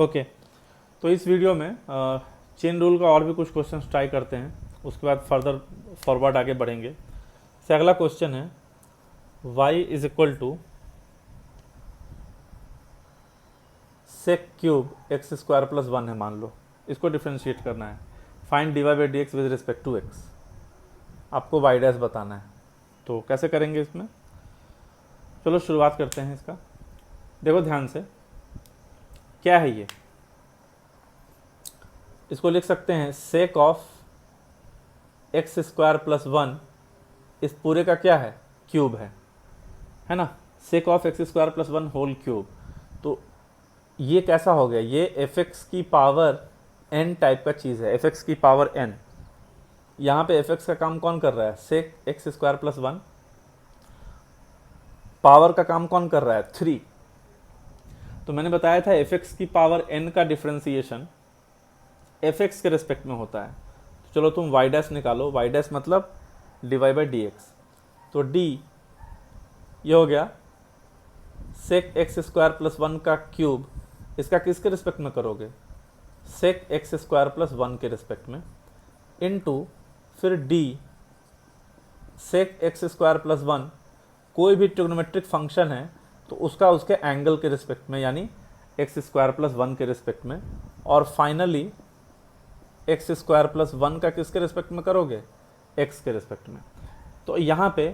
Okay, तो इस video में चेन रूल का और भी कुछ क्वेश्चन ट्राई करते हैं, उसके बाद फर्दर फॉरवर्ड आगे बढ़ेंगे। से अगला क्वेश्चन है y is equal to sec cube x square plus 1 है, मान लो इसको डिफ्रेंशिएट करना है। Find d y by d x with respect to x, आपको वाई डैश बताना है। तो कैसे करेंगे इसमें, चलो शुरुआत करते हैं इसका। देखो ध्यान से, क्या है ये, इसको लिख सकते हैं sec of x square plus 1, इस पूरे का क्या है, क्यूब है ना, sec of x square plus 1 whole cube. तो ये कैसा हो गया, ये एफ एक्स की पावर n टाइप का चीज़ है, एफ एक्स की पावर n। यहाँ पे एफ एक्स का काम कौन कर रहा है, sec x square plus 1, power का काम कौन कर रहा है, 3। तो मैंने बताया था एफ एक्स की पावर n का डिफ्रेंसिएशन एफ एक्स के रिस्पेक्ट में होता है। तो चलो तुम वाई डैश निकालो, वाई डैश मतलब d y by d x. तो डी ये हो गया सेक एक्स स्क्वायर प्लस 1 का क्यूब, इसका किसके रिस्पेक्ट में करोगे, सेक एक्स स्क्वायर प्लस 1 के रिस्पेक्ट में, इनटू फिर d sec x square plus 1, कोई भी ट्रिग्नोमेट्रिक फंक्शन है तो उसका उसके एंगल के रिस्पेक्ट में, यानी एक्स स्क्वायर प्लस 1 के रिस्पेक्ट में, और फाइनली एक्स स्क्वायर प्लस 1 का किसके रिस्पेक्ट में करोगे, एक्स के रिस्पेक्ट में। तो यहाँ पे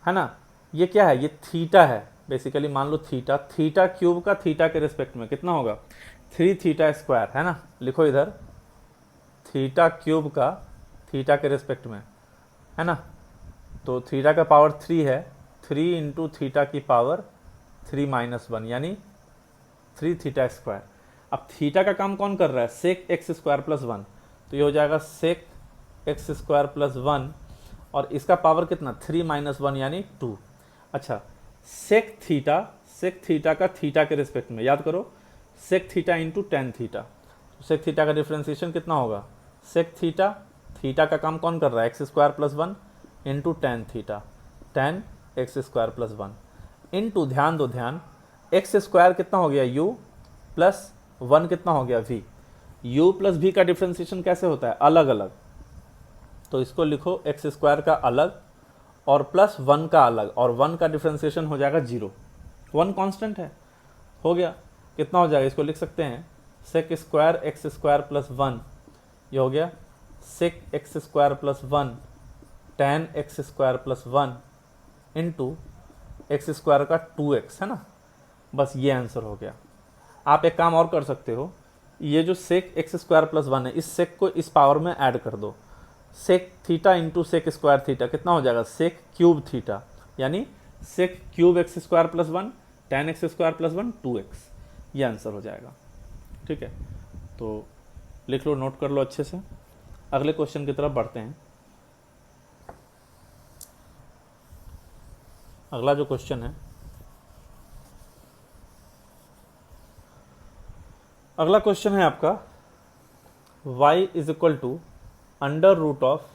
है ना, ये क्या है, ये थीटा है बेसिकली, मान लो थीटा, थीटा क्यूब का थीटा के रिस्पेक्ट में कितना होगा, 3 थीटा स्क्वायर, है ना, लिखो इधर थीटा क्यूब का थीटा के रिस्पेक्ट में, है ना। तो थीटा का पावर 3 है, 3 इंटू थीटा की पावर 3 माइनस 1, यानी 3 थीटा स्क्वायर। अब थीटा का काम कौन कर रहा है, सेक एक्स स्क्वायर प्लस 1, तो ये हो जाएगा सेक एक्स स्क्वायर प्लस 1, और इसका पावर कितना, 3 माइनस 1 यानी 2। अच्छा, सेक थीटा का थीटा के रिस्पेक्ट में, याद करो sec theta into tan theta, तो सेक थीटा का डिफ्रेंसिएशन कितना होगा, सेक थीटा, थीटा का काम कौन कर रहा है, x square plus 1 into tan theta, ten x square plus 1 into, ध्यान दो ध्यान, एक्स स्क्वायर कितना हो गया u प्लस 1 कितना हो गया v। u प्लस v का डिफ्रेंसिएशन कैसे होता है, अलग अलग, तो इसको लिखो एक्स स्क्वायर का अलग और प्लस 1 का अलग, और 1 का डिफ्रेंसिएशन हो जाएगा 0, 1 कांस्टेंट है, हो गया, कितना हो जाएगा, इसको लिख सकते हैं sec square x square plus 1, ये हो गया sec x square plus 1 tan x square plus 1 into x square का 2x, है ना, बस ये आंसर हो गया। आप एक काम और कर सकते हो, ये जो सेक एक्स स्क्वायर प्लस 1 है, इस सेक को इस पावर में ऐड कर दो, sec theta into sec square theta कितना हो जाएगा, सेक क्यूब थीटा, यानी sec cube x square plus 1 tan x square plus 1 2x, ये आंसर हो जाएगा। ठीक है, तो लिख लो, नोट कर लो अच्छे से। अगले क्वेश्चन की तरफ बढ़ते हैं। अगला जो क्वेश्चन है, अगला क्वेश्चन है आपका y is equal to under root of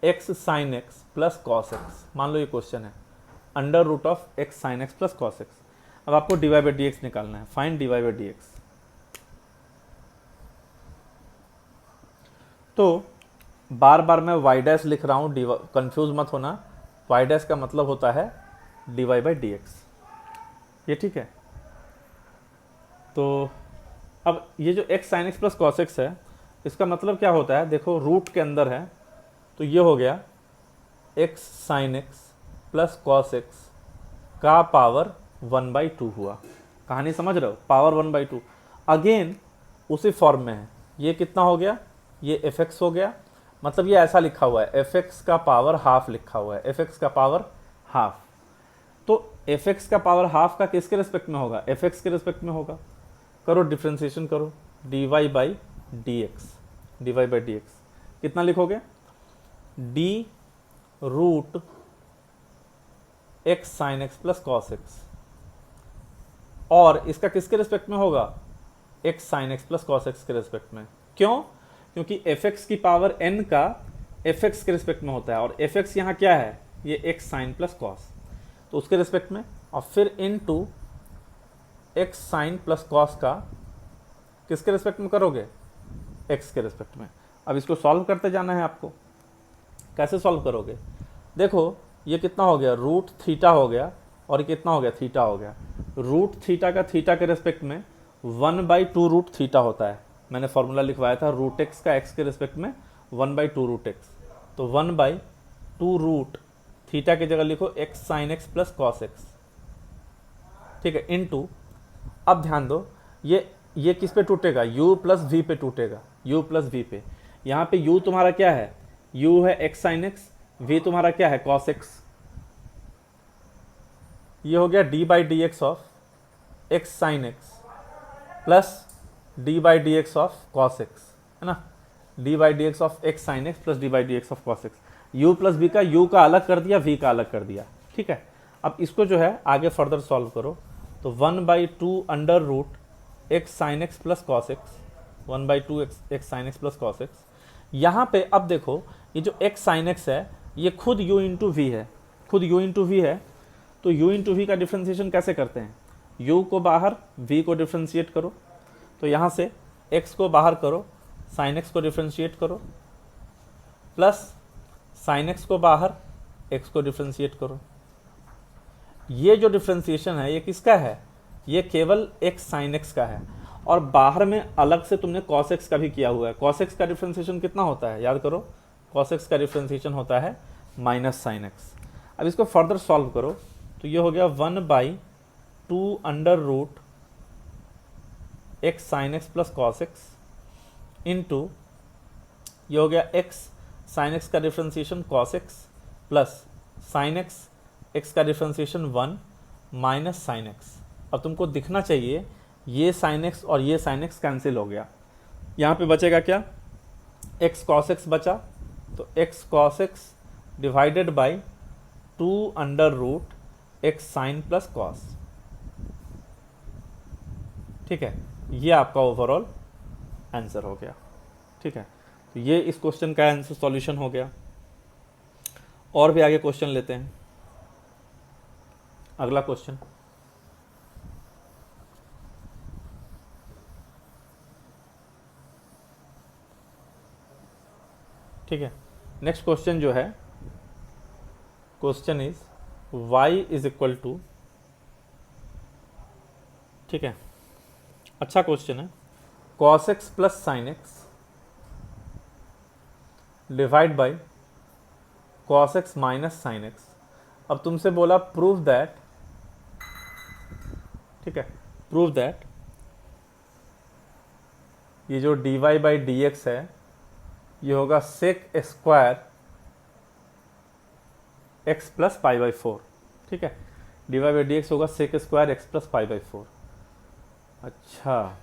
x sine x plus cos x. मान लो ये क्वेश्चन है under root of x sine x plus cos x. अब आपको d y by d x निकालना है, find d y by d x. तो बार बार मैं वाई डैश लिख रहा हूँ, कंफ्यूज मत होना, वाई डैश का मतलब होता है d y by d x, ये ठीक है। तो अब ये जो x sine x plus cos x है, इसका मतलब क्या होता है, देखो रूट के अंदर है, तो ये हो गया x sine x plus cos x का पावर 1/2 हुआ। कहानी समझ रहे हो, पावर 1/2 अगेन उसी फॉर्म में है। ये कितना हो गया, ये एफ एक्स हो गया, मतलब ये ऐसा लिखा हुआ है एफ एक्स का पावर हाफ लिखा हुआ है, एफ एक्स का पावर हाफ। तो एफ एक्स का पावर हाफ का किसके रिस्पेक्ट में होगा, एफ एक्स के रिस्पेक्ट में होगा। करो डिफ्रेंसिएशन करो, d y by d x, d y by d x कितना लिखोगे, d root x sine x plus cos x, और इसका किसके रिस्पेक्ट में होगा, x sine x plus cos x के रिस्पेक्ट में। क्यों, क्योंकि एफ एक्स की पावर n का एफ एक्स के रिस्पेक्ट में होता है, और एफ एक्स यहाँ क्या है, ये एक्स साइन प्लस कॉस, तो उसके रिस्पेक्ट में, और फिर इन two x sine plus cos का किसके रिस्पेक्ट में करोगे, एक्स के रिस्पेक्ट में। अब इसको सॉल्व करते जाना है आपको। कैसे सॉल्व करोगे, देखो ये कितना हो गया, रूट थीटा हो गया और ये कितना हो गया, थीटा हो गया। रूट थीटा का थीटा के रिस्पेक्ट में 1/2 रूट थीटा होता है। मैंने फॉर्मूला लिखवाया था रूट एक्स का एक्स के रिस्पेक्ट में 1/2 रूट एक्स, तो 1/2 रूट थीटा की जगह लिखो x sine x plus cos x, ठीक है, इनटू। अब ध्यान दो ये किस पे टूटेगा, u प्लस वी पे टूटेगा, u प्लस वी पे। यहाँ पे u तुम्हारा क्या है, u है एक्स साइन एक्स, v तुम्हारा क्या है कॉस एक्स। ये हो गया D by d x of x sine x plus D by d x of cos x, है ना, D by d x of x sine x plus D by d x of cos x. u plus v का u का अलग कर दिया, v का अलग कर दिया, ठीक है। अब इसको जो है आगे फर्दर सॉल्व करो, तो 1/2 under root x sine x plus cos x, 1/2 x sine x plus cos x. यहाँ पे अब देखो ये जो एक्स साइन एक्स है ये खुद u इंटू वी है, खुद u इंटू वी है, तो u इंटू वी का डिफ्रेंसिएशन कैसे करते हैं, u को बाहर v को डिफ्रेंशिएट करो, तो यहाँ से x को बाहर करो, साइन x को डिफ्रेंशिएट करो, प्लस साइन x को बाहर x को डिफ्रेंशिएट करो। ये जो डिफ्रेंशिएशन है ये किसका है, ये केवल x साइन x का है, और बाहर में अलग से तुमने cos x का भी किया हुआ है। cos x का डिफ्रेंशिएशन कितना होता है, याद करो, cos x का डिफ्रेंशिएशन होता है माइनस साइन x। अब इसको फर्दर सॉल्व करो, तो ये हो गया 1/2 under root x sine x plus cos x into ये हो गया एक्स साइन एक्स का differentiation cos x plus sine x x का डिफ्रेंशिएशन 1 माइनस साइन एक्स। अब तुमको दिखना चाहिए ये साइन एक्स और ये साइन एक्स कैंसिल हो गया, यहाँ पे बचेगा क्या, एक्स कॉस एक्स बचा, तो x cos x divided by 2 under root x sine plus cos, ठीक है। ये आपका ओवरऑल आंसर हो गया, ठीक है। तो ये इस क्वेश्चन का आंसर सॉल्यूशन हो गया। और भी आगे क्वेश्चन लेते हैं। अगला क्वेश्चन, ठीक है। नेक्स्ट क्वेश्चन जो है, question is y is equal to, ठीक है, अच्छा क्वेश्चन है, cos x plus sine x divide by cos x minus sine x. अब तुमसे बोला प्रूव दैट, ठीक है, प्रूव दैट ये जो dy बाई डी एक्स है ये होगा sec square x plus pi by 4, ठीक है, d y by d x होगा sec square x plus pi by 4। अच्छा,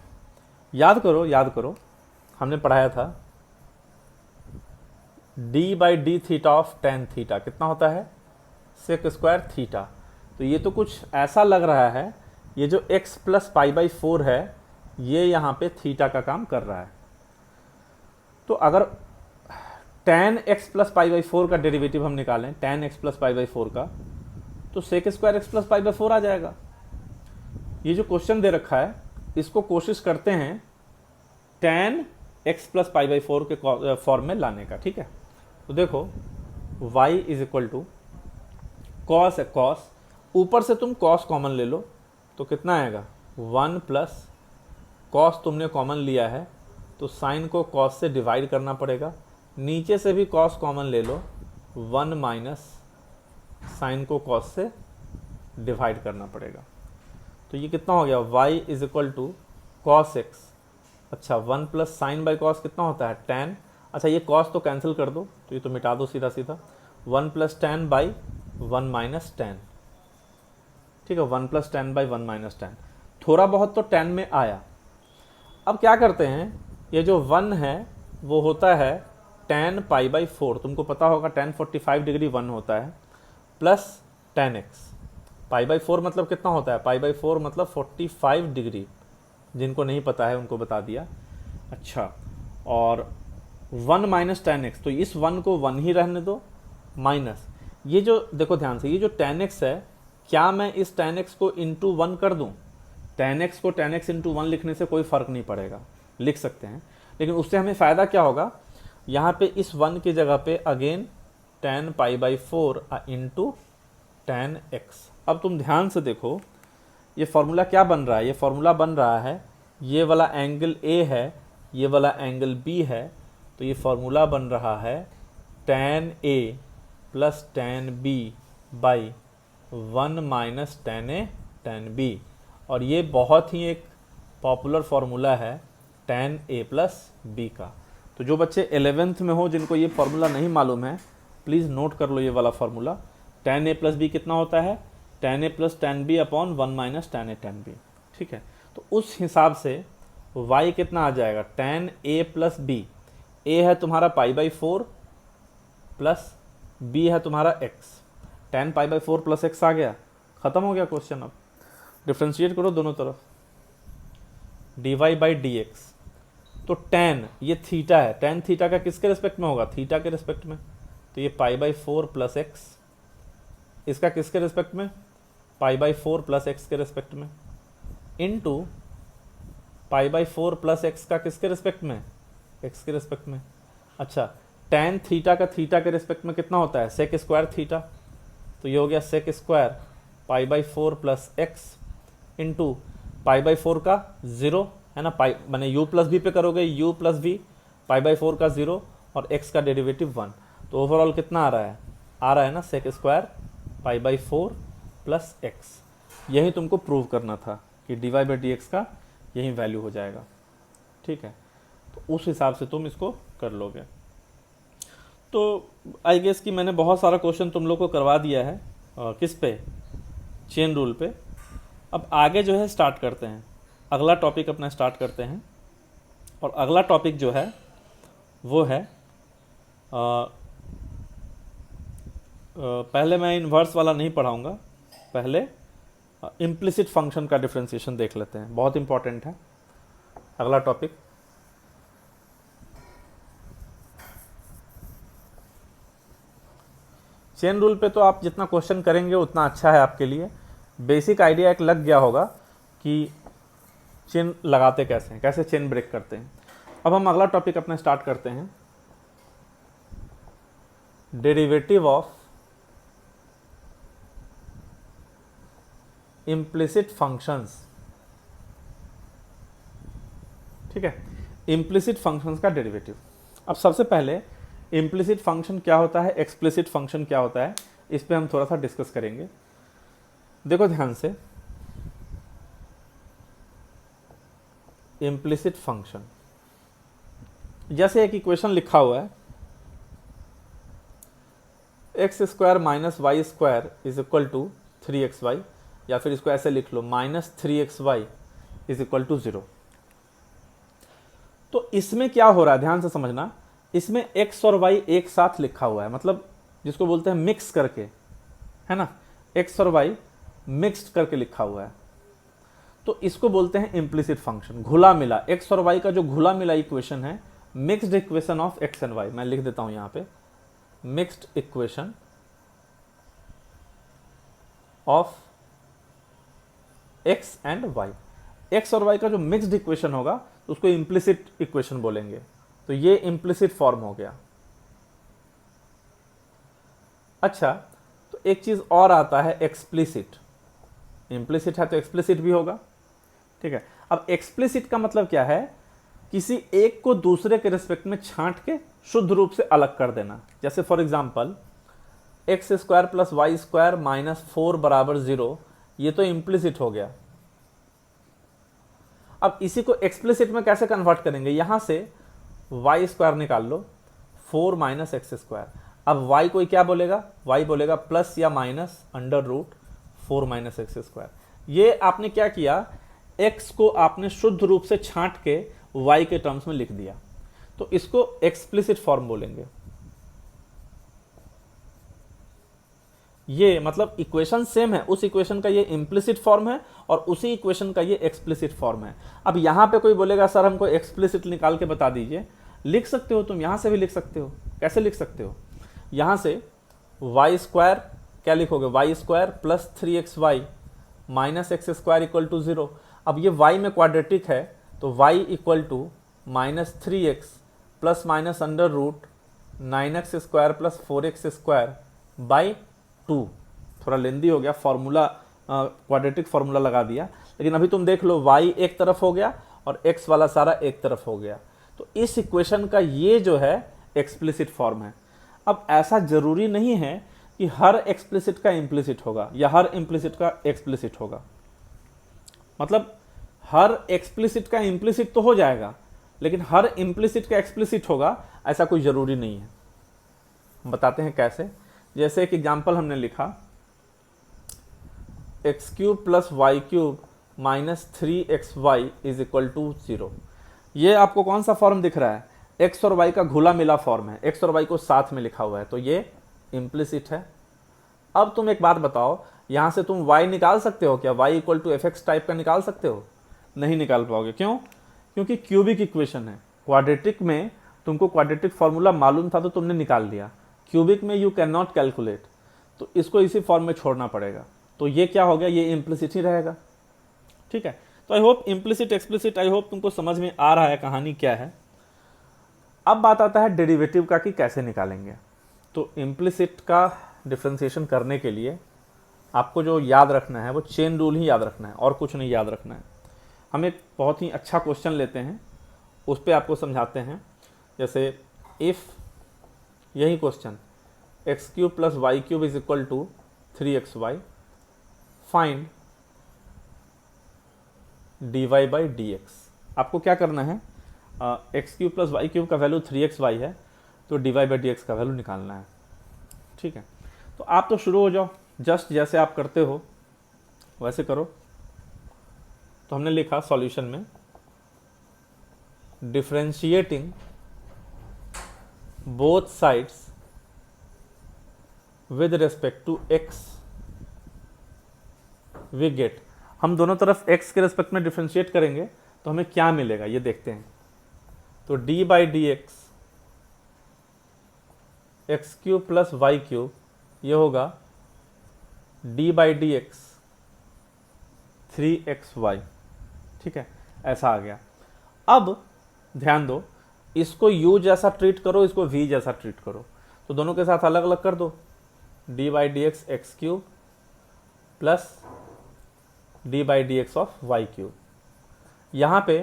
याद करो याद करो, हमने पढ़ाया था d by D theta of tan theta कितना होता है, सेक स्क्वायर थीटा। तो ये तो कुछ ऐसा लग रहा है, ये जो x प्लस पाई बाई 4 है ये यहाँ पे थीटा का काम कर रहा है। तो अगर tan x plus pi by 4 का डेरिवेटिव हम निकालें, tan x plus pi by 4 का, तो sec square x plus pi by 4 आ जाएगा। ये जो क्वेश्चन दे रखा है इसको कोशिश करते हैं tan x plus pi by 4 के फॉर्म में लाने का, ठीक है। तो देखो y is equal to cos है, कॉस ऊपर से तुम कॉस कॉमन ले लो तो कितना आएगा 1 प्लस कॉस तुमने कॉमन लिया है तो साइन को कॉस से डिवाइड करना पड़ेगा, नीचे से भी कॉस कॉमन ले लो 1 माइनस साइन को कॉस से डिवाइड करना पड़ेगा। तो ये कितना हो गया y is equal to cos x, अच्छा 1 प्लस साइन बाई कॉस कितना होता है tan, अच्छा ये कॉस तो कैंसिल कर दो, तो ये तो मिटा दो सीधा सीधा, 1 plus tan by 1 minus tan, ठीक है, 1 plus tan by 1 minus tan, थोड़ा बहुत तो tan में आया। अब क्या करते हैं, ये जो 1 है वो होता है tan पाई बाई 4, तुमको पता होगा tan 45 डिग्री 1 होता है, plus tan x, pi by 4 मतलब कितना होता है, पाई बाई 4 मतलब 45 डिग्री, जिनको नहीं पता है उनको बता दिया। अच्छा, और 1 माइनस tan x, तो इस 1 को 1 ही रहने दो, माइनस ये जो देखो ध्यान से, ये जो tan x है क्या मैं इस tan x को इंटू 1 कर दूं, tan x को tan x इंटू 1 लिखने से कोई फ़र्क नहीं पड़ेगा, लिख सकते हैं, लेकिन उससे हमें फ़ायदा क्या होगा, यहाँ पे इस 1 की जगह पे again tan π/4 into tan x। अब तुम ध्यान से देखो ये फॉर्मूला क्या बन रहा है, ये फॉर्मूला बन रहा है, ये वाला एंगल A है, ये वाला एंगल B है, तो ये फॉर्मूला बन रहा है tan A plus tan B by 1 minus tan A tan B। और ये बहुत ही एक पॉपुलर फार्मूला है tan A प्लस B का। तो जो बच्चे 11th में हो जिनको ये फार्मूला नहीं मालूम है, प्लीज़ नोट कर लो ये वाला formula. tan A plus B कितना होता है, tan A plus tan B upon 1 minus tan A tan B। ठीक है, तो उस हिसाब से y कितना आ जाएगा, tan A plus B। A है तुम्हारा π/4 प्लस B है तुम्हारा x, tan π/4 प्लस x आ गया, ख़त्म हो गया क्वेश्चन। अब डिफ्रेंशिएट करो दोनों तरफ, dy बाई डी एक्स। तो tan ये थीटा है, tan थीटा का किसके रिस्पेक्ट में होगा, थीटा के रिस्पेक्ट में, तो ये π/4 प्लस एक्स, इसका किसके रिस्पेक्ट में, π/4 प्लस एक्स के रिस्पेक्ट में, इनटू π/4 प्लस एक्स का किसके रिस्पेक्ट में, एक्स के रिस्पेक्ट में। अच्छा, tan थीटा का थीटा के रिस्पेक्ट में कितना होता है, सेक स्क्वायर थीटा, तो ये हो गया sec square π/4 plus x into π/4 का 0 है ना, पाई मैंने u प्लस बी पे करोगे u प्लस वी, π/4 का 0 और x का डेरिवेटिव 1, तो ओवरऑल कितना आ रहा है ना सेक स्क्वायर π/4 प्लस एक्स। यही तुमको प्रूव करना था कि dy बाई डी एक्स का यही वैल्यू हो जाएगा। ठीक है, तो उस हिसाब से तुम इसको कर लोगे। तो आई गेस कि मैंने बहुत सारा क्वेश्चन तुम लोग को करवा दिया है, किस पे, चेन रूल पे। अब आगे जो है स्टार्ट करते हैं, अगला टॉपिक अपना स्टार्ट करते हैं। और अगला टॉपिक जो है वो है पहले मैं इन्वर्स वाला नहीं पढ़ाऊंगा, पहले इम्प्लिसिट फंक्शन का डिफरेंशिएशन देख लेते हैं, बहुत इंपॉर्टेंट है अगला टॉपिक। चेन रूल पे तो आप जितना क्वेश्चन करेंगे उतना अच्छा है आपके लिए, बेसिक आइडिया एक लग गया होगा कि चेन लगाते कैसे हैं, कैसे चेन ब्रेक करते हैं। अब हम अगला टॉपिक अपना स्टार्ट करते हैं, डेरिवेटिव ऑफ इम्प्लिसिट फंक्शंस। ठीक है, इम्प्लिसिट फंक्शंस का डेरिवेटिव। अब सबसे पहले इम्प्लिसिट फंक्शन क्या होता है, एक्सप्लिसिट फंक्शन क्या होता है, इस पे हम थोड़ा सा डिस्कस करेंगे। देखो ध्यान से, इम्प्लिसिट फंक्शन, जैसे एक इक्वेशन लिखा हुआ है x square minus y square is equal to 3xy, या फिर इसको ऐसे लिख लो minus 3xy is equal to 0। तो इसमें क्या हो रहा है, ध्यान से समझना, इसमें x और y एक साथ लिखा हुआ है, मतलब जिसको बोलते हैं मिक्स करके, है ना, x और y मिक्स्ड करके लिखा हुआ है, तो इसको बोलते हैं इम्प्लिसिट फंक्शन, घुला मिला। x और y का जो घुला मिला इक्वेशन है, mixed equation of x and y, मैं लिख देता हूं यहां पे, mixed equation of x and y। x और y का जो मिक्स्ड इक्वेशन होगा तो उसको इम्प्लिसिट इक्वेशन बोलेंगे, तो ये इम्प्लिसिट फॉर्म हो गया। अच्छा, तो एक चीज और आता है एक्सप्लिसिट, इम्प्लिसिट है तो एक्सप्लिसिट भी होगा। ठीक है, अब एक्सप्लिसिट का मतलब क्या है, किसी एक को दूसरे के रिस्पेक्ट में छांट के शुद्ध रूप से अलग कर देना। जैसे for example x square plus y square minus 4 बराबर 0, ये तो इम्प्लिसिट हो गया। अब इसी को एक्सप्लिसिट में कैसे कन्वर्ट करेंगे, यहां से वाई स्क्वायर निकाल लो, 4 माइनस एक्स स्क्वायर। अब वाई कोई क्या बोलेगा, वाई बोलेगा प्लस या minus under root 4 minus x square. ये आपने क्या किया, एक्स को आपने शुद्ध रूप से छांट के वाई के टर्म्स में लिख दिया, तो इसको एक्सप्लिसिट फॉर्म बोलेंगे। ये मतलब इक्वेशन सेम है, उस इक्वेशन का ये इम्प्लिसिट फॉर्म है और उसी इक्वेशन का ये एक्सप्लिसिट फॉर्म है। अब यहां पे कोई बोलेगा सर हमको एक्सप्लिसिट निकाल के बता दीजिए, लिख सकते हो तुम, यहां से भी लिख सकते हो। कैसे लिख सकते हो, यहां से वाई स्क्वायर क्या लिखोगे, y square plus 3xy minus x square equal to 0। अब ये y में क्वाड्रेटिक है तो y equal to -3x plus minus under root 9x square plus 4x square by 2। थोड़ा लेंदी हो गया, फॉर्मूला क्वाड्रेटिक फार्मूला लगा दिया, लेकिन अभी तुम देख लो y एक तरफ हो गया और x वाला सारा एक तरफ हो गया। तो इस इक्वेशन का ये जो है एक्सप्लिसिट फॉर्म है। अब ऐसा जरूरी नहीं है कि हर एक्सप्लिसिट का इम्प्लिसिट होगा या हर इम्प्लिसिट का एक्सप्लिसिट होगा। मतलब हर एक्सप्लिसिट का इम्प्लिसिट तो हो जाएगा, लेकिन हर इम्प्लिसिट का एक्सप्लिसिट होगा ऐसा कोई ज़रूरी नहीं है। हम बताते हैं कैसे। जैसे एक एग्जाम्पल हमने लिखा x³ plus y³ minus 3xy is equal to 0। ये आपको कौन सा फॉर्म दिख रहा है? x और y का घुला मिला फॉर्म है, x और y को साथ में लिखा हुआ है, तो ये इम्प्लिसिट है। अब तुम एक बात बताओ, यहाँ से तुम y निकाल सकते हो क्या? y equal to fx type का निकाल सकते हो? नहीं निकाल पाओगे। क्यों? क्योंकि क्यूबिक इक्वेशन है। क्वाड्रेटिक में तुमको क्वाड्रेटिक फार्मूला मालूम था तो तुमने निकाल दिया, क्यूबिक में यू कैन नॉट कैलकुलेट, तो इसको इसी फॉर्म में छोड़ना पड़ेगा। तो ये क्या हो गया? ये इम्प्लिसिट ही रहेगा। ठीक है, तो I hope implicit explicit I hope तुमको समझ में आ रहा है कहानी क्या है। अब बात आता है डेरिवेटिव का कि कैसे निकालेंगे। तो इम्प्लिसिट का डिफरेंशिएशन करने के लिए आपको जो याद रखना है वो चेन रूल ही याद रखना है और कुछ नहीं याद रखना है। हम एक बहुत ही अच्छा क्वेश्चन लेते हैं, उस पर आपको समझाते हैं। जैसे इफ़ यही question x³ plus y³ is equal to 3xy, find dy by dx। आपको क्या करना है? x³ प्लस y³ का वैल्यू 3xy है, तो dy बाई dx का वैल्यू निकालना है। ठीक है, तो आप तो शुरू हो जाओ, जस्ट जैसे आप करते हो वैसे करो। तो हमने लिखा सॉल्यूशन में differentiating both sides with respect to x we get. हम दोनों तरफ x के रेस्पेक्ट में डिफरेंशिएट करेंगे तो हमें क्या मिलेगा ये देखते हैं। तो D by d x x³ plus y³ ये होगा d by d x 3xy। ठीक है, ऐसा आ गया। अब ध्यान दो, इसको u जैसा ट्रीट करो, इसको v जैसा ट्रीट करो, तो दोनों के साथ अलग अलग कर दो। d by d x x³ plus d by d x of y³। यहाँ पे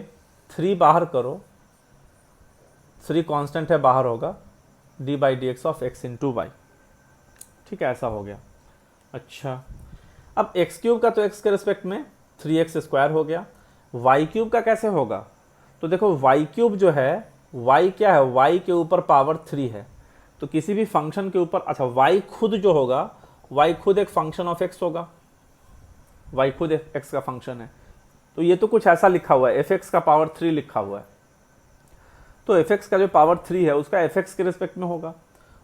3 बाहर करो, 3 कांस्टेंट है बाहर होगा, d by d x of x into y. ठीक है, ऐसा हो गया। अच्छा, अब x³ का तो x के रिस्पेक्ट में 3x स्क्वायर हो गया, y³ का कैसे होगा? तो देखो y³ जो है, y क्या है? y के ऊपर पावर 3 है, तो किसी भी फंक्शन के ऊपर, अच्छा y खुद जो होगा, y खुद एक फंक्शन ऑफ x होगा, y खुद x का फंक्शन है। तो ये तो कुछ ऐसा लिखा हुआ है, fx का पावर 3 लिखा हुआ है, तो fx का जो पावर 3 है उसका fx के रिस्पेक्ट में होगा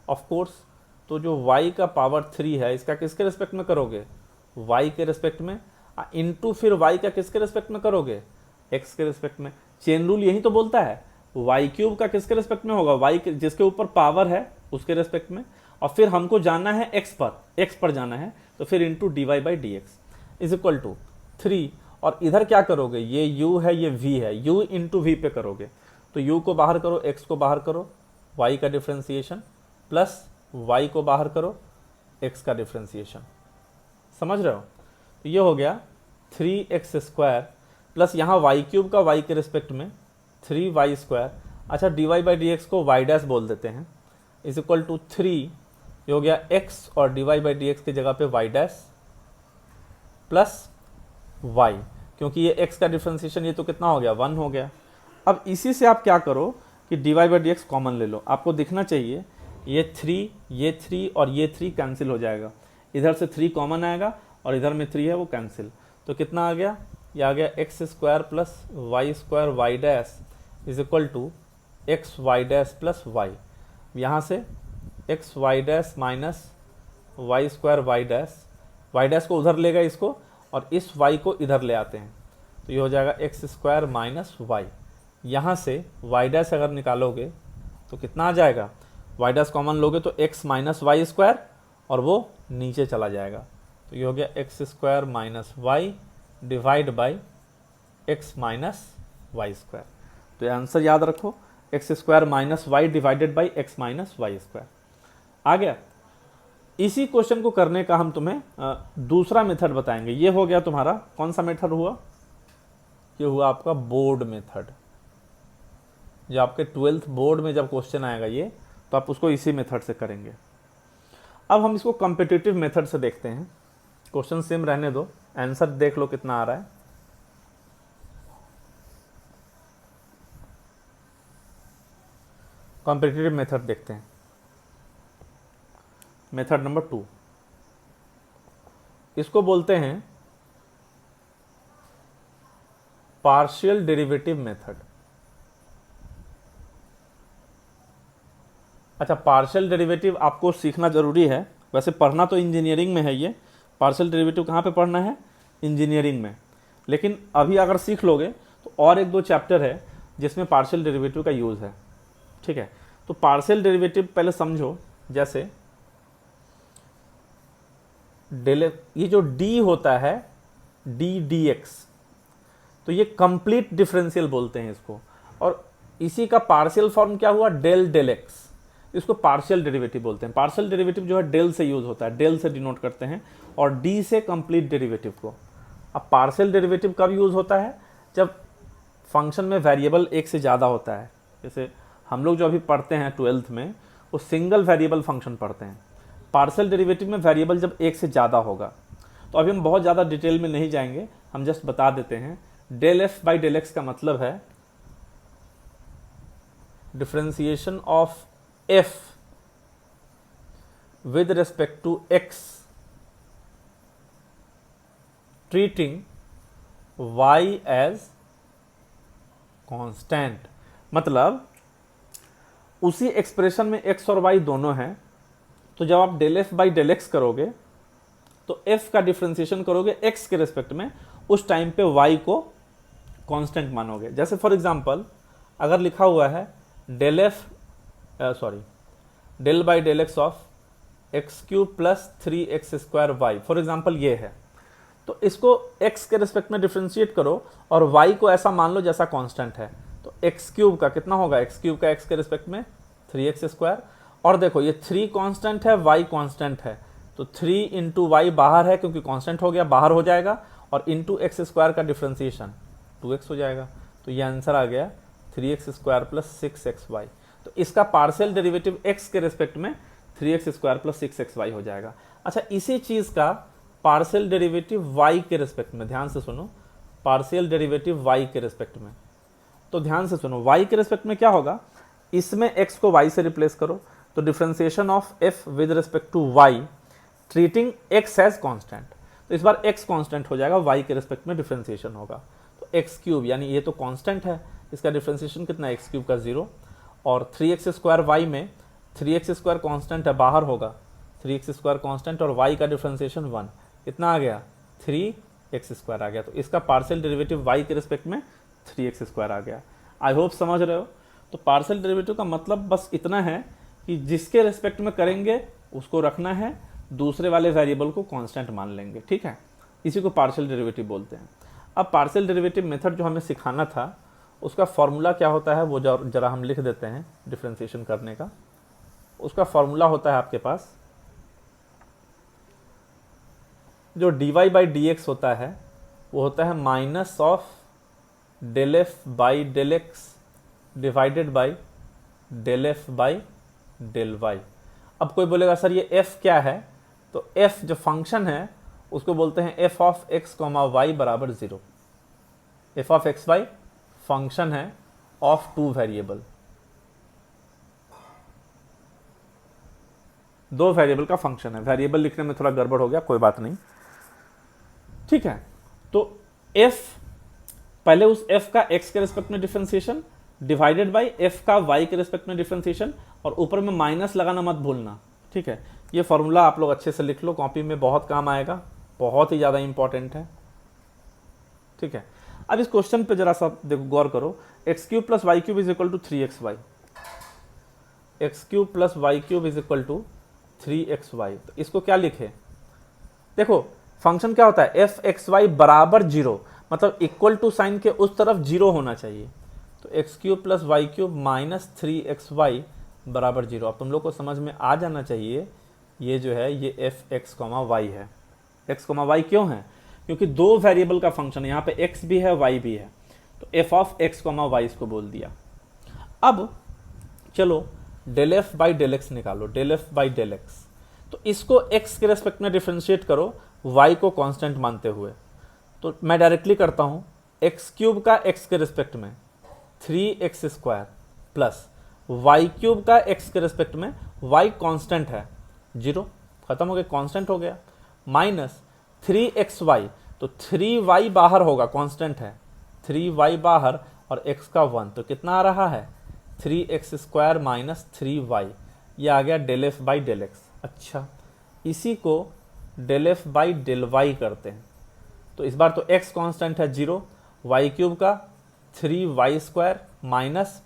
ऑफ कोर्स। तो जो y का पावर 3 है इसका किसके रिस्पेक्ट में करोगे? y के रिस्पेक्ट में, इनटू फिर y का किसके रिस्पेक्ट में करोगे? x के रिस्पेक्ट में। चेन रूल यही तो बोलता है, y³ का किसके रिस्पेक्ट में होगा? y के जिसके ऊपर पावर है उसके रिस्पेक्ट में, और फिर हमको जाना है x पर जाना है, तो फिर into dy by d x is equal to 3। और इधर क्या करोगे? ये u है, ये v है, u इंटू v पे करोगे, तो u को बाहर करो, x को बाहर करो, y का डिफ्रेंसिएशन, प्लस y को बाहर करो, x का डिफ्रेंसिएशन। समझ रहे हो? तो ये हो गया 3x स्क्वायर प्लस यहाँ y³ का y के रिस्पेक्ट में 3y स्क्वायर। अच्छा, dy बाई डी एक्स को y डैश बोल देते हैं, इज इक्वल टू 3। ये हो गया x और dy बाई डी एक्स की जगह पे y डैश प्लस y, क्योंकि ये x का डिफ्रेंसिएशन ये तो कितना हो गया? 1 हो गया। अब इसी से आप क्या करो कि dy by d x common ले लो। आपको दिखना चाहिए ये 3 और ये 3 कैंसिल हो जाएगा, इधर से 3 कॉमन आएगा और इधर में 3 है वो कैंसिल। तो कितना आ गया? ये आ गया x square plus y square y dash is equal to x y dash plus y. यहाँ से x y dash minus y square y dash को उधर लेगा इसको, और इस y को इधर ले आते हैं, तो ये हो जाएगा एक्स स्क्वायर माइनस वाई। यहाँ से वाई डैश अगर निकालोगे तो कितना आ जाएगा? वाई डैश कॉमन लोगे तो x माइनस वाई स्क्वायर, और वो नीचे चला जाएगा, तो ये हो गया x square minus y divide by x minus y square. तो ये आंसर याद रखो, x square minus y divided by x minus y square. आ गया। इसी क्वेश्चन को करने का हम तुम्हें दूसरा मेथड बताएंगे। ये हो गया तुम्हारा कौन सा मेथड हुआ, ये हुआ आपका बोर्ड मेथड। जो आपके 12th बोर्ड में जब क्वेश्चन आएगा ये, तो आप उसको इसी मेथड से करेंगे। अब हम इसको कॉम्पिटिटिव मेथड से देखते हैं। क्वेश्चन सेम रहने दो, आंसर देख लो कितना आ रहा है। कॉम्पिटिटिव मेथड देखते हैं, मेथड नंबर 2। इसको बोलते हैं पार्शियल डेरिवेटिव मेथड। अच्छा, पार्शियल डेरिवेटिव आपको सीखना जरूरी है। वैसे पढ़ना तो इंजीनियरिंग में है ये। पार्शियल डेरिवेटिव कहाँ पे पढ़ना है? इंजीनियरिंग में। लेकिन अभी अगर सीख लोगे तो और एक दो चैप्टर है जिसमें पार्शियल डेरिवेटिव का यूज़ है। ठीक है, तो पार्शियल डेरिवेटिव पहले समझो। जैसे ये जो d होता है dx, तो ये कंप्लीट डिफरेंशियल बोलते हैं इसको। और इसी का पार्शियल फॉर्म क्या हुआ? Del del x. इसको पार्शियल डेरिवेटिव बोलते हैं। पार्शियल डेरिवेटिव जो है डेल से यूज होता है, डेल से डिनोट करते हैं, और d से कंप्लीट डेरिवेटिव को। अब पार्शियल डेरिवेटिव कब यूज होता है? जब फंक्शन में वेरिएबल एक से ज़्यादा होता है। जैसे हम लोग जो अभी पढ़ते हैं 12th में, वो सिंगल वेरिएबल फंक्शन पढ़ते हैं। पार्शियल डेरिवेटिव में वेरिएबल जब एक से ज़्यादा होगा। तो अभी हम बहुत ज़्यादा डिटेल में नहीं जाएंगे, हम जस्ट बता देते हैं। Del f by del x का मतलब है differentiation of f with respect to x treating y as constant. मतलब उसी एक्सप्रेशन में एक्स और वाई दोनों हैं, तो जब आप del f by del x करोगे तो एफ का डिफरेंशिएशन करोगे एक्स के रेस्पेक्ट में, उस टाइम पे वाई को कांस्टेंट मानोगे। जैसे फॉर एग्जांपल अगर लिखा हुआ है del by del x of x cube plus 3x square y, for example ये है, तो इसको x के रेस्पेक्ट में डिफरेंशिएट करो और y को ऐसा मान लो जैसा कांस्टेंट है। तो एक्स क्यूब का कितना होगा? एक्स क्यूब का x के रेस्पेक्ट में 3x स्क्वायर। और देखो ये 3 कांस्टेंट है, y कांस्टेंट है, तो 3 इंटू वाई बाहर है क्योंकि कांस्टेंट हो गया, बाहर हो जाएगा, और इंटू एक्स स्क्वायर का डिफरेंशिएशन 2x हो जाएगा। तो ये आंसर आ गया 3x स्क्वायर प्लस 6xy। तो इसका पार्शियल डेरिवेटिव x के रेस्पेक्ट में 3x स्क्वायर प्लस 6xy हो जाएगा। अच्छा, इसी चीज का पार्शियल डेरिवेटिव y के रेस्पेक्ट में, ध्यान से सुनो, पार्शियल डेरिवेटिव y के रेस्पेक्ट में, तो ध्यान से सुनो, y के रेस्पेक्ट में क्या होगा? इसमें x को y से रिप्लेस करो, तो differentiation of f with respect to y treating x as constant. तो इस बार x कांस्टेंट हो जाएगा, y के रेस्पेक्ट में डिफरेंशिएशन होगा। तो x क्यूब, यानी ये तो कांस्टेंट है, इसका डिफरेंशिएशन कितना है? x क्यूब का 0, और 3x स्क्वायर y में 3x स्क्वायर कांस्टेंट है, बाहर होगा, 3x स्क्वायर कांस्टेंट, और y का डिफरेंशिएशन 1, कितना आ गया? 3x स्क्वायर आ गया। तो इसका पार्शियल डेरिवेटिव y के रेस्पेक्ट में 3x स्क्वायर आ गया। आई होप समझ रहे हो। तो पार्शियल डेरिवेटिव का मतलब बस इतना है कि जिसके रेस्पेक्ट में करेंगे उसको रखना है, दूसरे वाले वेरिएबल को कांस्टेंट मान लेंगे। ठीक है, इसी को पार्शियल डेरिवेटिव बोलते हैं। अब पार्शियल डेरिवेटिव मेथड जो हमें सिखाना था, उसका फॉर्मूला क्या होता है वो जरा हम लिख देते हैं। डिफरेंशिएशन करने का उसका फॉर्मूला होता है आपके पास, जो dy बाई डी एक्स होता है वो होता है minus of del f by del x divided by del f by del y. अब कोई बोलेगा सर ये f क्या है? तो f जो फंक्शन है उसको बोलते हैं f of x comma y बराबर 0। f of x y function है ऑफ 2 वेरिएबल, 2 वेरिएबल का फंक्शन है। वेरिएबल लिखने में थोड़ा गड़बड़ हो गया, कोई बात नहीं, ठीक है। तो f पहले उस f का x के रिस्पेक्ट में डिफरेंशिएशन डिवाइडेड बाई f का y के रिस्पेक्ट में डिफरेंशिएशन, और ऊपर में माइनस लगाना मत भूलना। ठीक है, ये फॉर्मूला आप लोग अच्छे से लिख लो, कॉपी में बहुत काम आएगा, बहुत ही ज़्यादा इंपॉर्टेंट है। ठीक है, अब इस क्वेश्चन पे जरा सा देखो, गौर करो। X cube plus y cube is equal to 3xy, x cube plus y cube is equal to 3xy। तो इसको क्या लिखे? देखो फंक्शन क्या होता है? f(x, y) बराबर 0, मतलब इक्वल टू साइन के उस तरफ जीरो होना चाहिए। तो x cube plus y cube minus 3xy बराबर जीरो। अब तुम लोग को समझ में आ जाना चाहिए ये जो है ये एफ एक्स कॉमा वाई है। एक्स कॉमा वाई क्यों है? क्योंकि दो वेरिएबल का फंक्शन है, यहाँ पे एक्स भी है वाई भी है, तो f of x comma y इसको बोल दिया। अब चलो del f by del x निकालो, del f by del x. तो इसको एक्स के रेस्पेक्ट में डिफ्रेंशिएट करो वाई को कांस्टेंट मानते हुए। तो मैं डायरेक्टली करता हूँ, एक्स क्यूब का एक्स के रेस्पेक्ट में 3x² प्लस वाई क्यूब का एक्स के रेस्पेक्ट में वाई कांस्टेंट है जीरो, खत्म हो गया, कांस्टेंट हो गया, माइनस 3xy, तो 3y बाहर होगा, कांस्टेंट है, 3y बाहर और x का 1, तो कितना आ रहा है 3x² माइनस 3y, ये आ गया del f by del x. अच्छा, इसी को del f by del y करते हैं। तो इस बार तो x कांस्टेंट है जीरो, वाई क्यूब का 3y² माइनस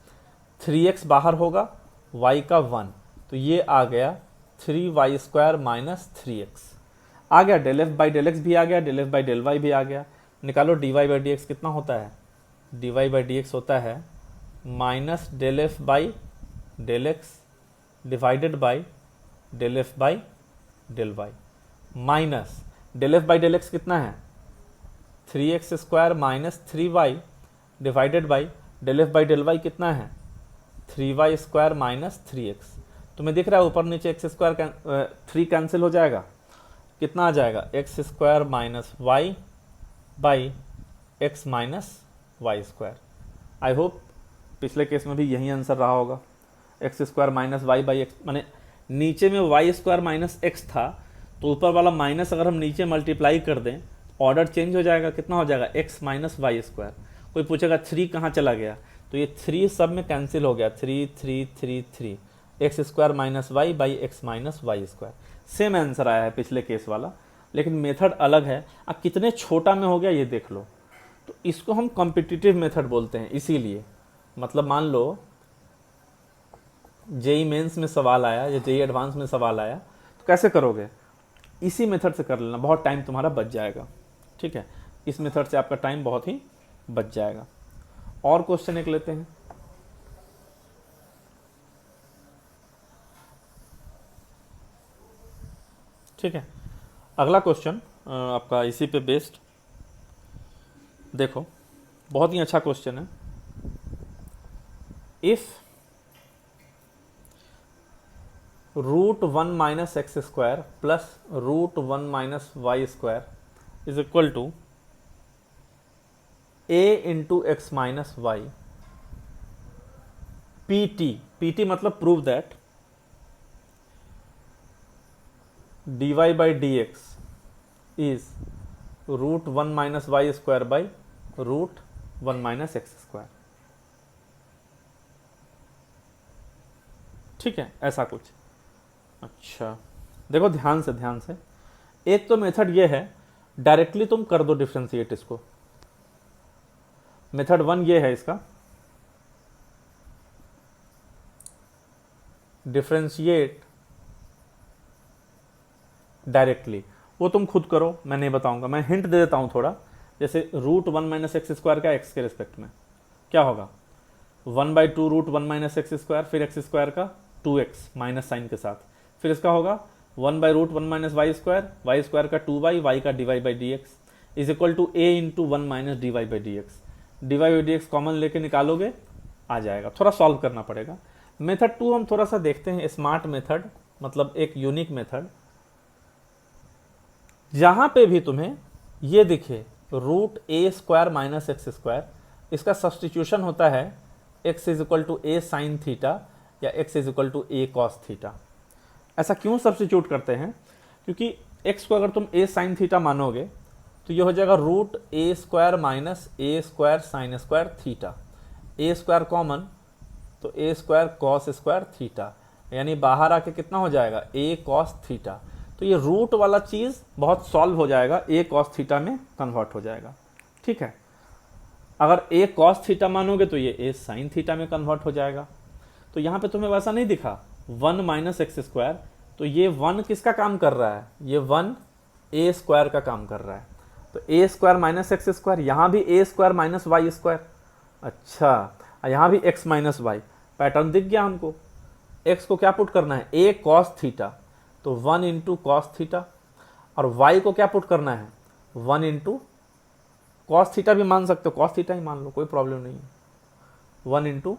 3x बाहर होगा, y का 1, तो ये आ गया 3y² माइनस 3x। आ गया del f by del x भी आ गया, del f by del y भी आ गया। निकालो d y by d x कितना होता है, d y by d x होता है minus del f by del x divided by del f by del y, minus del f by del x कितना है 3x² minus 3y divided by del f by del y कितना है 3y² minus 3x। तुम्हें दिख रहा है ऊपर नीचे x² 3 कैंसिल हो जाएगा, कितना आ जाएगा x² minus y by x minus y square. I hope पिछले केस में भी यही आंसर रहा होगा, x² minus y by x, माने नीचे में y² माइनस एक्स था, तो ऊपर वाला माइनस अगर हम नीचे मल्टीप्लाई कर दें ऑर्डर चेंज हो जाएगा, कितना हो जाएगा x माइनस वाई स्क्वायर। कोई पूछेगा 3 कहाँ चला गया, तो ये 3 सब में कैंसिल हो गया, 3 3 3 3, x² minus y by x minus y square. Same answer आया है पिछले केस वाला, लेकिन मेथड अलग है। अब कितने छोटा में हो गया ये देख लो। तो इसको हम कॉम्पिटिटिव मेथड बोलते हैं, इसीलिए मतलब मान लो जेई मेंस में सवाल आया या जेई एडवांस में सवाल आया, तो कैसे करोगे, इसी मेथड से कर लेना, बहुत टाइम तुम्हारा बच जाएगा। ठीक है, इस मेथड से आपका टाइम बहुत ही बच जाएगा। और क्वेश्चन एक लेते हैं। ठीक है, अगला क्वेश्चन आपका इसी पे बेस्ड, देखो बहुत ही अच्छा क्वेश्चन है। If √1 minus x square plus √1 minus y square is equal to a into x minus y, PT मतलब prove that dy by dx is √1 minus y square by √1 minus x square. ठीक है, ऐसा कुछ। अच्छा देखो ध्यान से, एक तो मेथड ये है डायरेक्टली तुम कर दो डिफ्रेंशिएट इसको, मेथड 1 ये है इसका, डिफ्रेंशिएट डायरेक्टली, वो तुम खुद करो, मैं नहीं बताऊंगा, मैं हिंट दे देता हूं थोड़ा। जैसे √1 माइनस एक्स स्क्वायर का एक्स के रिस्पेक्ट में क्या होगा 1/2 √1 माइनस एक्स स्क्वायर, फिर एक्स स्क्वायर का 2x माइनस साइन के साथ, फिर इसका होगा 1/√1 माइनस वाई स्क्वायर का 2y, y का dy by d x is equal to a into 1 minus dy by d x. dy by d x common लेके निकालोगे आ जाएगा, थोड़ा सॉल्व करना पड़ेगा। मेथड 2 हम थोड़ा सा देखते हैं, स्मार्ट मेथड, मतलब एक यूनिक मेथड, जहां पे भी तुम्हें ये दिखे √a² माइनस एक्स स्क्वायर, इसका सब्सटीट्यूशन होता है x is equal to a sine theta या x is equal to a cos theta. ऐसा क्यों सब्सटीट्यूट करते हैं, क्योंकि x को अगर तुम a साइन थीटा मानोगे तो ये हो जाएगा √a² minus a² sine square theta, a² common तो a² कॉस स्क्वायर थीटा, यानी बाहर आके कितना हो जाएगा a कॉस थीटा। तो ये रूट वाला चीज़ बहुत सॉल्व हो जाएगा, a कॉस थीटा में कन्वर्ट हो जाएगा। ठीक है, अगर a कॉस थीटा मानोगे तो ये a साइन थीटा में कन्वर्ट हो जाएगा। तो यहाँ पे तुम्हें वैसा नहीं दिखा 1 माइनस एक्स स्क्वायर, तो ये 1 किसका काम कर रहा है, ये 1 a² का काम कर रहा है। तो ए स्क्वायर माइनस एक्स स्क्वायर, यहाँ भी ए स्क्वायर माइनस वाई स्क्वायर। अच्छा, यहाँ भी एक्स माइनस वाई, पैटर्न दिख गया हमको। एक्स को क्या पुट करना है, ए कॉस थीटा, तो 1 इंटू कॉस थीटा, और वाई को क्या पुट करना है, 1 इंटू कॉस थीटा भी मान सकते हो, कॉस थीटा ही मान लो, कोई प्रॉब्लम नहीं है, 1 इंटू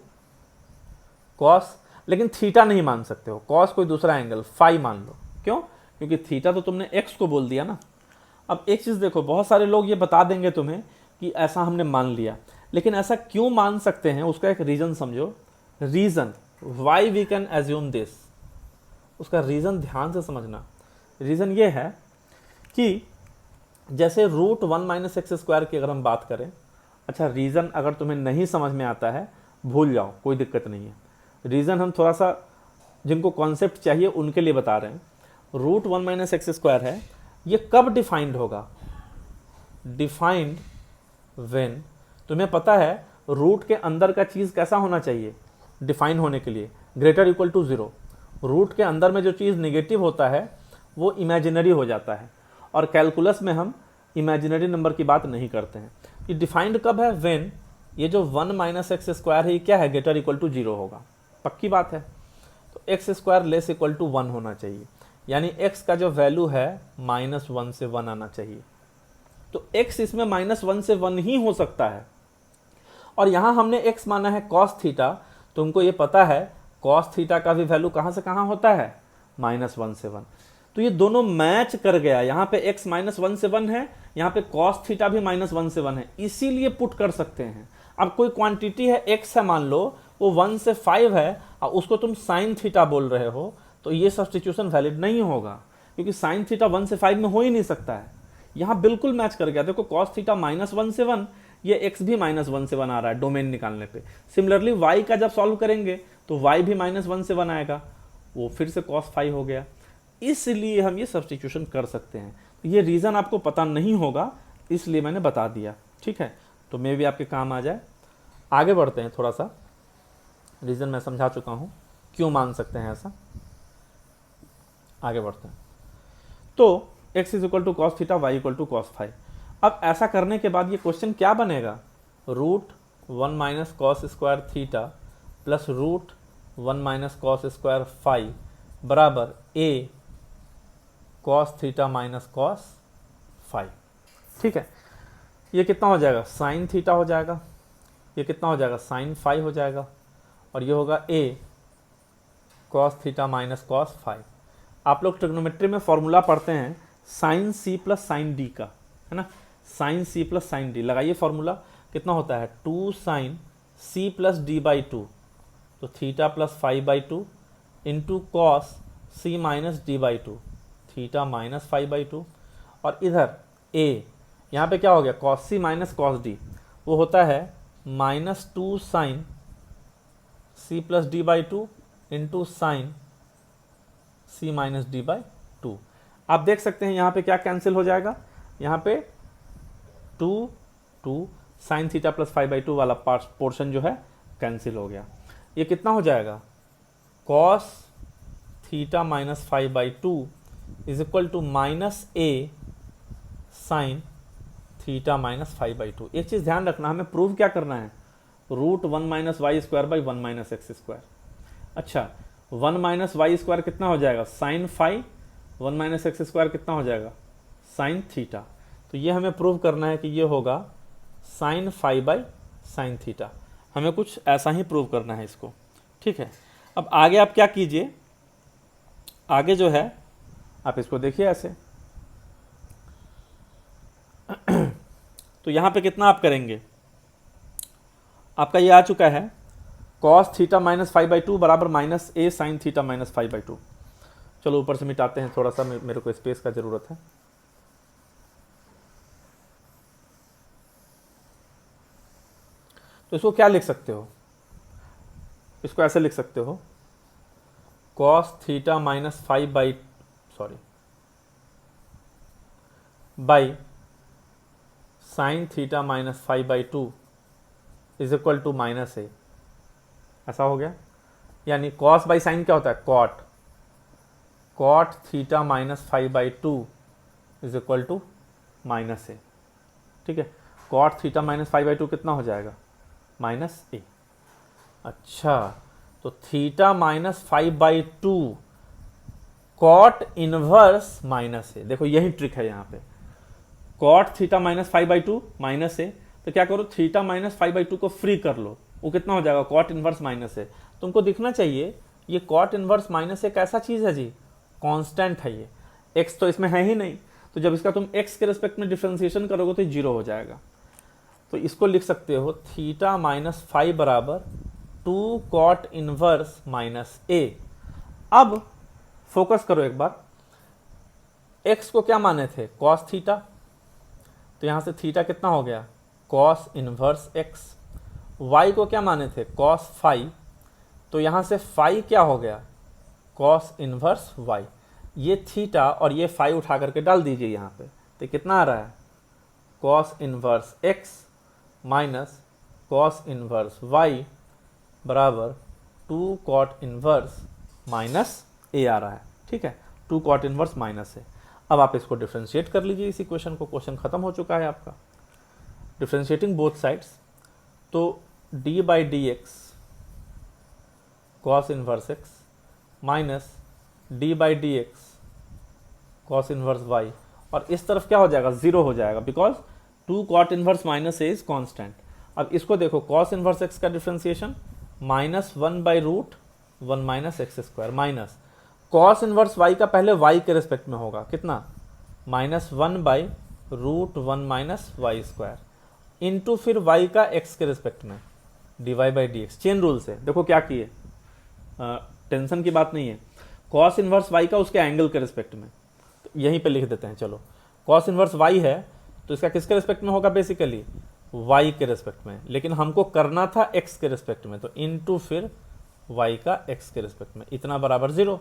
कॉस, लेकिन थीटा नहीं मान सकते हो, कॉस कोई दूसरा एंगल फाई मान लो। क्यों, क्योंकि थीटा तो तुमने एक्स को बोल दिया ना। अब एक चीज़ देखो, बहुत सारे लोग ये बता देंगे तुम्हें कि ऐसा हमने मान लिया, लेकिन ऐसा क्यों मान सकते हैं उसका एक रीज़न समझो। Reason why we can assume this, उसका रीज़न ध्यान से समझना। रीज़न ये है कि जैसे रूट 1 माइनस एक्स स्क्वायर की अगर हम बात करें, अच्छा रीज़न अगर तुम्हें नहीं समझ में आता है भूल जाओ, कोई दिक्कत नहीं है। रीज़न हम थोड़ा सा, जिनको कॉन्सेप्ट चाहिए उनके लिए बता रहे हैं। रूट 1 माइनस एक्स स्क्वायर है, ये कब डिफाइंड होगा, डिफाइंड व्हेन, तुम्हें पता है रूट के अंदर का चीज़ कैसा होना चाहिए डिफाइन होने के लिए, ग्रेटर इक्वल टू 0। रूट के अंदर में जो चीज़ निगेटिव होता है वो इमेजिनरी हो जाता है, और कैलकुलस में हम इमेजिनरी नंबर की बात नहीं करते हैं। ये डिफाइंड कब है, व्हेन ये जो 1 माइनस एक्स स्क्वायर है ये क्या है, ग्रेटर इक्वल टू 0 होगा, पक्की बात है। तो x square less equal to 1 होना चाहिए, यानी x का जो वैल्यू है -1 से 1 आना चाहिए। तो x इसमें -1 से 1 ही हो सकता है, और यहां हमने x माना है cos थीटा, तुमको ये पता है cos थीटा का भी वैल्यू कहां से कहां होता है, -1 से 1। तो ये दोनों मैच कर गया, यहाँ पे x -1 से 1 है, यहाँ पे cos थीटा भी -1 से 1 है, इसीलिए पुट कर सकते हैं। अब कोई क्वांटिटी है x है, मान लो वो 1 से 5 है, और उसको तुम साइन थीटा बोल रहे हो, तो ये सब्स्टिट्यूशन वैलिड नहीं होगा, क्योंकि साइन थीटा 1 से 5 में हो ही नहीं सकता है। यहाँ बिल्कुल मैच कर गया, देखो cos थीटा -1 से 1, ये x भी -1 से 1 आ रहा है डोमेन निकालने पे। सिमिलरली y का जब सॉल्व करेंगे तो y भी -1 से 1 आएगा, वो फिर से cos 5 हो गया, इसलिए हम ये सब्स्टिट्यूशन कर सकते हैं। ये रीज़न आपको पता नहीं होगा, इसलिए मैंने बता दिया, ठीक है, तो मे भी आपके काम आ जाए। आगे बढ़ते हैं, थोड़ा सा रीज़न मैं समझा चुका हूँ क्यों मान सकते हैं ऐसा, आगे बढ़ते हैं। तो x is equal to cos theta, y equal to cos 5। अब ऐसा करने के बाद ये क्वेश्चन क्या बनेगा, root 1 minus cos square theta plus root 1 minus cos square 5 बराबर a cos theta minus cos 5। ठीक है, ये कितना हो जाएगा, साइन थीटा हो जाएगा, ये कितना हो जाएगा, साइन 5 हो जाएगा, और ये होगा a cos theta minus cos 5। आप लोग ट्रिग्नोमेट्री में फॉर्मूला पढ़ते हैं sine C plus sine D का, है ना, sine C plus sine D, लगाइए फॉर्मूला, कितना होता है 2 sine C plus D by 2, तो theta plus 5/2 into cos C minus D by 2, theta minus 5/2, और इधर a यहाँ पे क्या हो गया, cos C minus cos D, वो होता है -2 sine C plus D by 2 into sine C minus D by 2। आप देख सकते हैं यहाँ पे क्या कैंसिल हो जाएगा, यहाँ पे 2 साइन थीटा प्लस 5/2 वाला पोर्शन जो है कैंसिल हो गया। ये कितना हो जाएगा, cos theta minus 5/2 is equal to -a sine theta minus 5/2। एक चीज़ ध्यान रखना, हमें प्रूव क्या करना है, root 1 minus y square by 1 minus x square. अच्छा, 1 माइनस वाई स्क्वायर कितना हो जाएगा, साइन 5, 1 माइनस एक्स स्क्वायर कितना हो जाएगा, साइन थीटा। तो ये हमें प्रूव करना है कि ये होगा साइन 5 बाई साइन थीटा, हमें कुछ ऐसा ही प्रूव करना है इसको। ठीक है, अब आगे आप क्या कीजिए, आगे जो है आप इसको देखिए ऐसे तो यहाँ पे कितना आप करेंगे, आपका ये आ चुका है कॉस थीटा माइनस 5/2 बराबर -a साइन थीटा माइनस 5/2। चलो ऊपर से मिटाते हैं, थोड़ा सा मेरे को स्पेस का ज़रूरत है। तो इसको क्या लिख सकते हो, इसको ऐसे लिख सकते हो, cos theta minus 5 by sine theta minus 5/2 is equal to -a, ऐसा हो गया। यानी कॉस बाई साइन क्या होता है, cot theta minus 5/2 is equal to -a। ठीक है। कॉट थीटा माइनस 5/2 कितना हो जाएगा, -a। अच्छा, तो theta minus 5/2 cot inverse -a, देखो यही ट्रिक है यहाँ पे। कॉट थीटा माइनस 5/2 -a, तो क्या करो, थीटा माइनस 5/2 को फ्री कर लो, वो कितना हो जाएगा, कॉट इनवर्स -a। तुमको दिखना चाहिए ये कॉट इनवर्स -a कैसा चीज है जी, कांस्टेंट है ये, x तो इसमें है ही नहीं, तो जब इसका तुम x के रिस्पेक्ट में डिफ्रेंसिएशन करोगे तो 0 हो जाएगा। तो इसको लिख सकते हो थीटा माइनस 5 बराबर 2 कॉट इनवर्स -a। अब फोकस करो एक बार, x को क्या माने थे, कॉस थीटा, तो यहां से थीटा कितना हो गया, कॉस इनवर्स x। y को क्या माने थे, कॉस फाई, तो यहां से फाई क्या हो गया, कॉस इनवर्स y। ये थीटा और ये फाई उठा करके डाल दीजिए यहाँ पे, तो कितना आ रहा है, cos inverse x minus cos inverse y बराबर 2 कॉट इनवर्स -a आ रहा है। ठीक है, 2 कॉट इनवर्स -a। अब आप इसको डिफ्रेंशिएट कर लीजिए इस इक्वेशन को, क्वेश्चन खत्म हो चुका है आपका। डिफ्रेंशिएटिंग बोथ साइड्स, तो d/dx cos inverse x minus d/dx cos inverse y, और इस तरफ क्या हो जाएगा, 0 हो जाएगा, because 2 cot inverse -a is constant. अब इसको देखो, कॉस इनवर्स x का differentiation -1/√1 - x² minus cos inverse y का पहले y के रेस्पेक्ट में होगा, कितना, -1/√1 - y² इंटू फिर y का x के रेस्पेक्ट में dy/dx। चेन रूल से देखो क्या किए, टेंशन की बात नहीं है, कॉस इनवर्स y का उसके एंगल के रिस्पेक्ट में, तो यहीं पे लिख देते हैं। चलो, कॉस इनवर्स y है तो इसका किसके रिस्पेक्ट में होगा, बेसिकली y के रिस्पेक्ट में, लेकिन हमको करना था x के रिस्पेक्ट में, तो इनटू फिर y का x के रिस्पेक्ट में, इतना बराबर 0।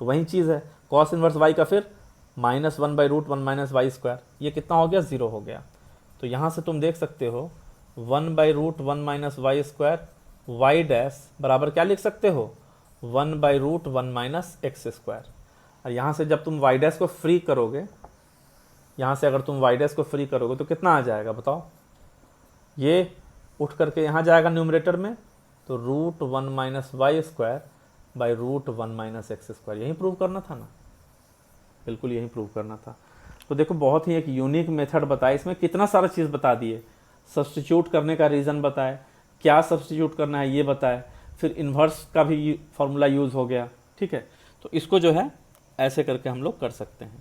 तो वही चीज़ है, कॉस इनवर्स y का फिर -1/√1 - y², ये कितना हो गया, 0 हो गया। तो यहाँ से तुम देख सकते हो 1/√1 - y² y डैश बराबर क्या लिख सकते हो, 1/√1 - x²। और यहाँ से जब तुम y डैश को फ्री करोगे, यहाँ से अगर तुम y डैश को फ्री करोगे तो कितना आ जाएगा बताओ, ये उठ करके यहाँ जाएगा न्यूमरेटर में, तो √1 - y² /√1 - x²। यही प्रूव करना था ना, बिल्कुल यही प्रूव करना था। तो देखो बहुत ही एक यूनिक मेथड बताया, इसमें कितना सारा चीज़ बता दिए, सब्स्टिट्यूट करने का रीज़न बताए, क्या सब्स्टिट्यूट करना है ये बताए, फिर इन्वर्स का भी फॉर्मूला यूज़ हो गया। ठीक है, तो इसको जो है ऐसे करके हम लोग कर सकते हैं।